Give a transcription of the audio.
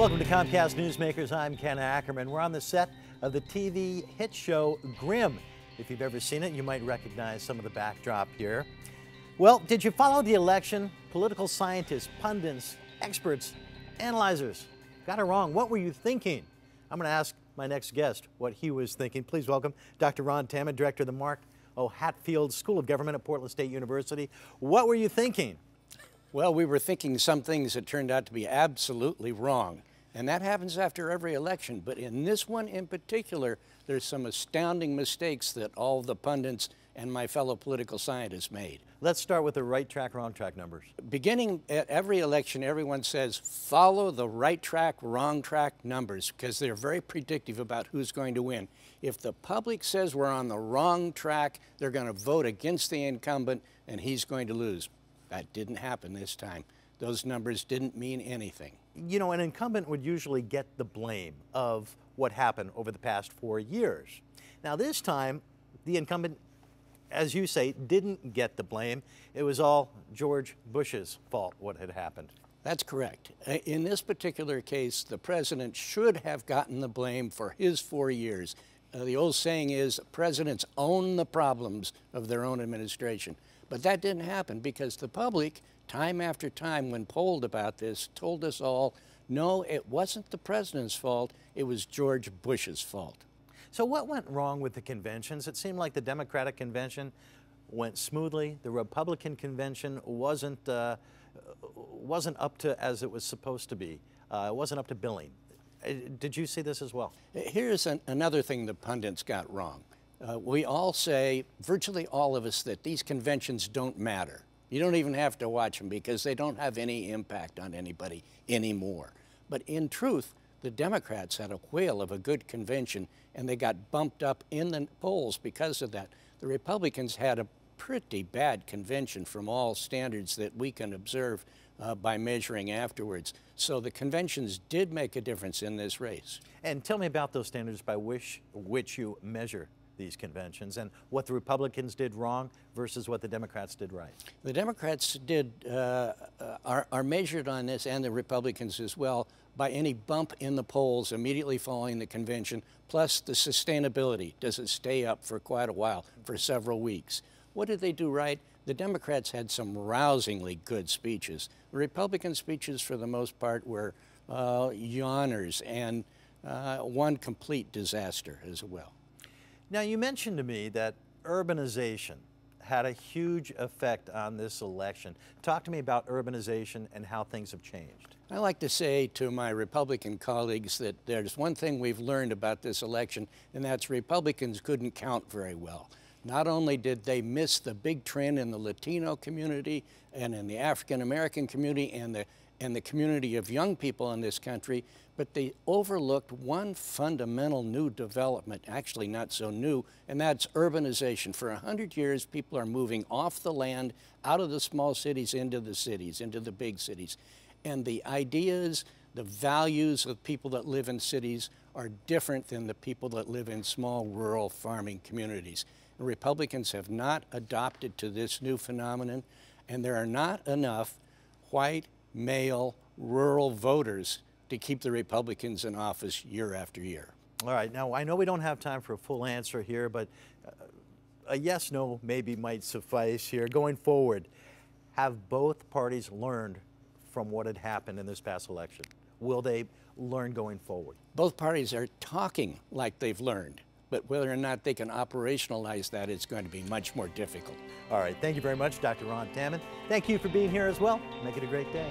Welcome to Comcast Newsmakers. I'm Ken Ackerman. We're on the set of the TV hit show GRIMM. If you've ever seen it, you might recognize some of the backdrop here. Well, did you follow the election? Political scientists, pundits, experts, analyzers got it wrong. What were you thinking? I'm going to ask my next guest what he was thinking. Please welcome Dr. Ron Tammen, director of the Mark O. Hatfield School of Government at Portland State University. What were you thinking? Well, we were thinking some things that turned out to be absolutely wrong. And that happens after every election. But in this one in particular, there's some astounding mistakes that all the pundits and my fellow political scientists made. Let's start with the right track, wrong track numbers. Beginning at every election, everyone says, follow the right track, wrong track numbers, because they're very predictive about who's going to win. If the public says we're on the wrong track, they're going to vote against the incumbent and he's going to lose. That didn't happen this time. Those numbers didn't mean anything. You know, an incumbent would usually get the blame of what happened over the past 4 years. Now this time, the incumbent, as you say, didn't get the blame. It was all George Bush's fault, what had happened. That's correct. In this particular case, the president should have gotten the blame for his 4 years. The old saying is, presidents own the problems of their own administration. But that didn't happen because the public, time after time, when polled about this, told us all, no, it wasn't the president's fault, it was George Bush's fault. So what went wrong with the conventions? It seemed like the Democratic convention went smoothly. The Republican convention wasn't up to as it was supposed to be. It wasn't up to billing. Did you see this as well? Here's another thing the pundits got wrong. We all say, virtually all of us, that these conventions don't matter. You don't even have to watch them because they don't have any impact on anybody anymore. But in truth, the Democrats had a whale of a good convention and they got bumped up in the polls because of that. The Republicans had a pretty bad convention from all standards that we can observe by measuring afterwards. So the conventions did make a difference in this race. And tell me about those standards by which you measure these conventions and what the Republicans did wrong versus what the Democrats did right. The Democrats are measured on this, and the Republicans as well, by any bump in the polls immediately following the convention, plus the sustainability. Does it stay up for quite a while, for several weeks? What did they do right? The Democrats had some rousingly good speeches. The Republican speeches, for the most part, were yawners and one complete disaster as well. Now, you mentioned to me that urbanization had a huge effect on this election. Talk to me about urbanization and how things have changed. I like to say to my Republican colleagues that there's one thing we've learned about this election, and that's Republicans couldn't count very well. Not only did they miss the big trend in the Latino community and in the African American community and the community of young people in this country, but they overlooked one fundamental new development, actually not so new, and that's urbanization. For 100 years, people are moving off the land, out of the small cities, into the big cities. And the ideas, the values of people that live in cities are different than the people that live in small rural farming communities. And Republicans have not adopted to this new phenomenon, and there are not enough white, male, rural voters to keep the Republicans in office year after year. All right, now I know we don't have time for a full answer here, but a yes, no maybe might suffice here. Going forward, have both parties learned from what had happened in this past election? Will they learn going forward? Both parties are talking like they've learned, but whether or not they can operationalize that is going to be much more difficult. All right, thank you very much, Dr. Ron Tammen. Thank you for being here as well. Make it a great day.